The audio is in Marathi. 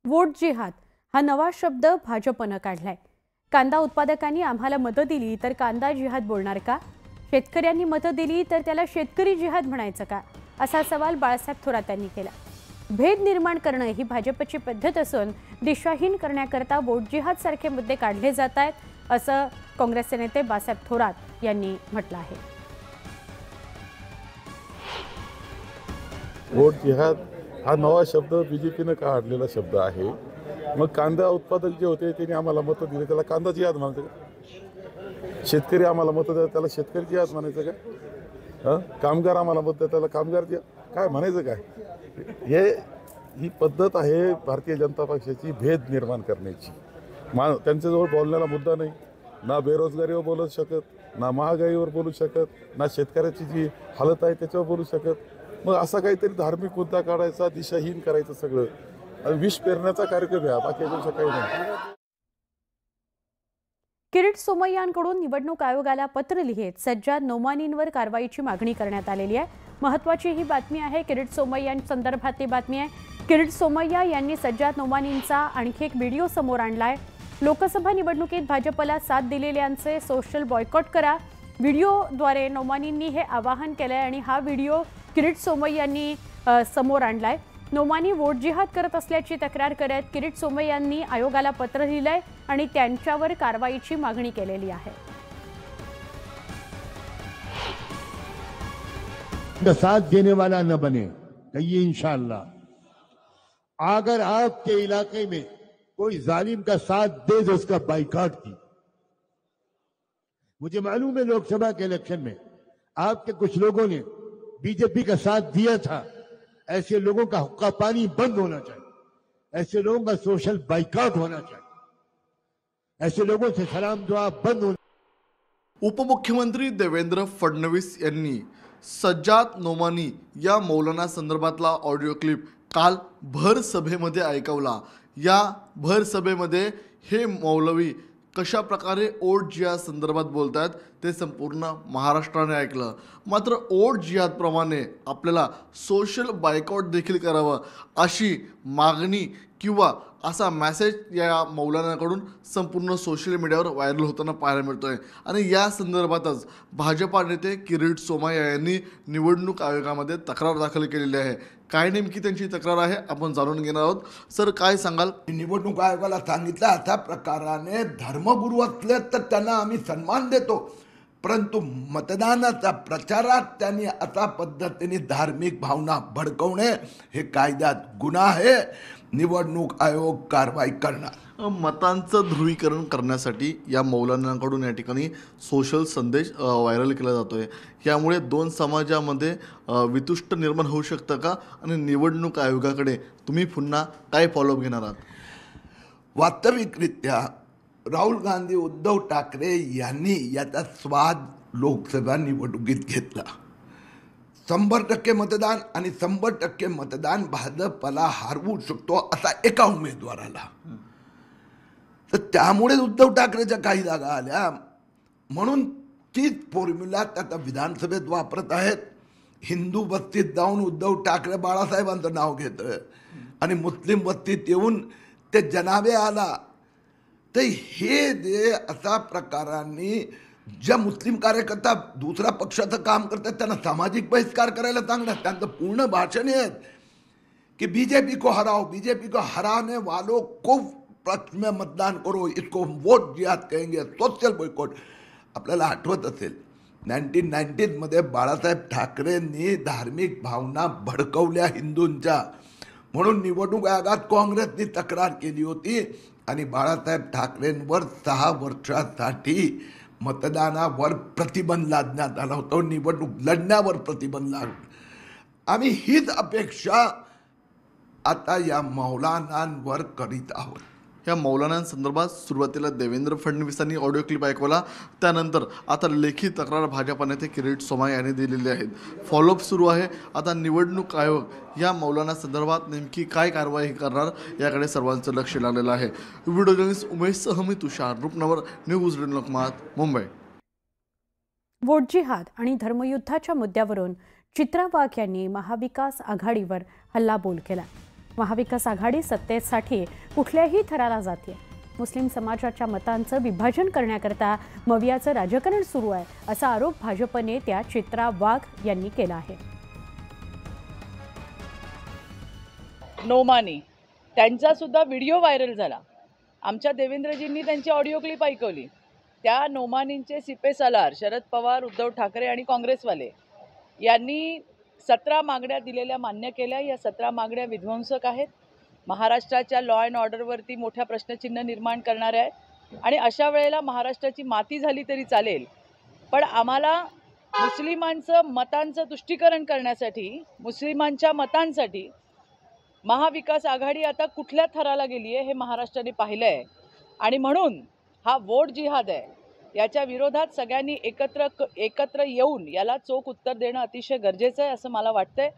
वोट जिहाद हा नवा शब्द भाजपनं काढलाय। कांदा उत्पादकांनी आम्हाला मतं दिली तर कांदा जिहाद बोलणार का? शेतकऱ्यांनी मतं दिली तर त्याला शेतकरी जिहाद म्हणायचं का? असा सवाल बाळासाहेब थोरात यांनी केला। भेद निर्माण करणं ही भाजपची पद्धत असून दिशाहीन करण्याकरता वोट जिहाद सारखे मुद्दे काढले जात आहेत, असं काँग्रेसचे नेते बाळासाहेब थोरात यांनी म्हटलं आहे। वोट जिहाद हा नवा शब्द बीजेपीने काढलेला शब्द आहे। मग कांदा उत्पादक जे होते त्यांनी आम्हाला मतं दिली त्याला कांदा जिहाद म्हणायचं का? शेतकरी आम्हाला मतं देतात त्याला शेतकरी जिहाद म्हणायचं का? कामगार आम्हाला मतं देतात त्याला कामगार जिहाद काय म्हणायचं काय? ही पद्धत आहे भारतीय जनता पक्षाची भेद निर्माण करण्याची। त्यांच्याजवळ बोलण्याला मुद्दा नाही, ना बेरोजगारीवर बोलू शकत, ना महागाईवर बोलू शकत, ना शेतकऱ्याची जी हालत आहे त्याच्यावर बोलू शकत। मग असा काहीतरी धार्मिक मुद्दा काढायचा, दिशाहीन करायचं सगळं, विष पेरण्याचा कार्यक्रम आहे, बाकी अजून काही नाही। किरीट सोमय्यांकडून निवडणूक आयोगाला पत्र लिहित सज्जाद नोमानींवर कारवाईची मागणी करण्यात आलेली आहे। महत्त्वाची ही बातमी आहे, किरीट सोमय्यांसंदर्भातली बातमी आहे। किरीट सोमय्या यांनी सज्जाद नोमानींचा आणखी एक व्हिडिओ समोर आणलाय। लोकसभा निवडणुकीत भाजपला साथ दिलेल्यांचे सोशल बॉयकॉट करा, व्हिडिओद्वारे नोमानींनी हे आवाहन केलंय आणि हा व्हिडिओ किरीट सोमय्यांनी समोर आणलाय। नोमानी वोट जिहाद करत असल्याची तक्रार करत किरीट सोमय्यांनी आयोगाला पत्र लिहिलंय आणि त्यांच्यावर कारवाईची मागणी केलेली आहे। साथ देने वाला न बने, कहिए इंशाअल्लाह। अगर आपके इलाके में कोई जालिम का साथ दे तो उसका बाइकआउट की। मुझे मालूम है लोकसभा के इलेक्शन में आपके कुछ लोगों ने बीजेपी का साथ दिया था। ऐसे लोगों का हुक्का पानी बंद होना चाहिए, ऐसे लोगों का सोशल बाइकआउट होना चाहिए, ऐसे लोगों से सलाम दुआ बंद होना। उपमुख्यमंत्री देवेंद्र फडणवीस यांनी सज्जाद नोमानी या मौलाना संदर्भातला ऑडिओ क्लिप काल भर सभेमध्ये ऐकवला। या भर सभेमध्ये हे मौलवी कशा प्रकारे वोट जिहाद संदर्भात बोलतात ते संपूर्ण महाराष्ट्राने ऐकलं। मात्र वोट जिहाद प्रमाणे आपल्याला सोशल बायकॉट देखील करावं अशी मागणी किंवा असा मेसेज या मौलानाकडून संपूर्ण सोशल मीडियावर व्हायरल होताना पाहायला मिळतोय। आणि या संदर्भातच भाजपा नेते किरीट सोमय्या यांनी निवडणूक आयोगामध्ये तक्रार दाखल केलेली आहे। काय नेमकी त्यांची तक्रार आहे आपण जाणून घेणार आहोत। सर काय सांगाल? निवडणूक आयोगाला सांगितलं अशा प्रकाराने धर्मगुरू असले तर त्यांना आम्ही सन्मान देतो, परंतु मतदानाच्या प्रचारात त्यांनी अशा पद्धतीने धार्मिक भावना भडकवणे हे कायद्यात गुन्हा आहे। निवडणूक आयोग कारवाई करणार। मतांचं ध्रुवीकरण करण्यासाठी या मौलानांकडून या ठिकाणी सोशल संदेश व्हायरल केला जातोय। यामुळे दोन समाजामध्ये वितुष्ट निर्माण होऊ शकतं का? आणि निवडणूक आयोगाकडे तुम्ही पुन्हा काय फॉलोअप घेणार आहात? वास्तविकरित्या राहुल गांधी उद्धव ठाकरे यांनी याचा स्वाद लोकसभा निवडणुकीत घेतला। 100% मतदान आणि 100% मतदान भाजपला हरवू शकतो असा एका उमेदवाराला। तर त्यामुळे उद्धव ठाकरेच्या काही जागा आल्या, म्हणून तीच फॉर्म्युला आता विधानसभेत वापरत आहेत। हिंदू वस्तीत जाऊन उद्धव ठाकरे बाळासाहेबांचं नाव घेतोय आणि मुस्लिम वस्तीत येऊन ते जनाबे आला। तर हे जे अशा प्रकारांनी ज्या मुस्लिम कार्यकर्ता दुसऱ्या पक्षाचं काम करतात त्यांना सामाजिक बहिष्कार करायला सांगणार। त्यांचं पूर्ण भाषण आहे की बीजेपी को हराओ, बीजेपी को हराने वालों को पक्ष में मतदान करो, इसको वोट जिहाद कहेंगे, सोशल बॉयकॉट। आपल्याला आठवत असेल 1990s मध्ये बाळासाहेब ठाकरेंनी धार्मिक भावना भडकवल्या हिंदूंच्या, म्हणून निवडणूक आयोगात काँग्रेसने तक्रार केली होती आणि बाळासाहेब ठाकरेंवर 6 वर्षासाठी मतदानावर प्रतिबंध लादण्यात आला होता, निवडणूक लढण्यावर प्रतिबंध लागला। आम्ही हीच अपेक्षा आता या मौलानांवर करीत आहोत। या मौलानांसंदर्भात सुरुवातीला देवेंद्र फडणवीसांनी ऑडिओ क्लिप ऐकवला, त्यानंतर आता लेखी तक्रार भाजपा नेते किरीट सोमय्या यांनी दिलेली आहेत। फॉलोअप सुरू आहे। आता निवडणूक आयोग या मौलाना संदर्भात नेमकी काय कारवाई करणार याकडे सर्वांचं लक्ष लागलेलं आहे। व्हिडिओ जर्नलिस्ट उमेश सहमी, तुषार रूपनवर, न्यूज लोकमत, मुंबई। वोट जिहाद आणि धर्मयुद्धाच्या मुद्द्यावरून चित्रा वाघ यांनी महाविकास आघाडीवर हल्लाबोल केला। महाविकास आघाडी सत्तेसाठी कुठल्याही थराला जाते. मुस्लिम समाजाच्या मतांचं विभाजन करण्याकरता मवियाचं राजकारण सुरू आहे असा आरोप भाजप नेत्या चित्रा वाघ यांनी केला आहे. नोमानी त्यांचा सुद्धा व्हिडिओ व्हायरल झाला. आमच्या देवेंद्रजींनी त्यांची ऑडिओ क्लिप ऐकवली. त्या नोमानींचे सिपे सालार शरद पवार, उद्धव ठाकरे आणि काँग्रेसवाले यांनी 17 मागण्या दिलेल्या मान्य केल्या. या 17 मागण्या विध्वंसक आहेत, महाराष्ट्राच्या लॉ अँड ऑर्डरवरती मोठ्या प्रश्नचिन्ह निर्माण करणाऱ्या आहेत. आणि अशा वेळेला महाराष्ट्राची माती झाली तरी चालेल, पण आम्हाला मुस्लिमांचं मतांचं तुष्टीकरण करण्यासाठी, मुस्लिमांच्या मतांसाठी महाविकास आघाडी आता कुठल्या थराला गेली आहे हे महाराष्ट्राने पाहिलं आहे. आणि म्हणून हा वोट जिहाद आहे. याच्या विरोधात सगळ्यांनी एकत्र येऊन याला चोख उत्तर देणं अतिशय गरजेचं आहे असं मला वाटतंय.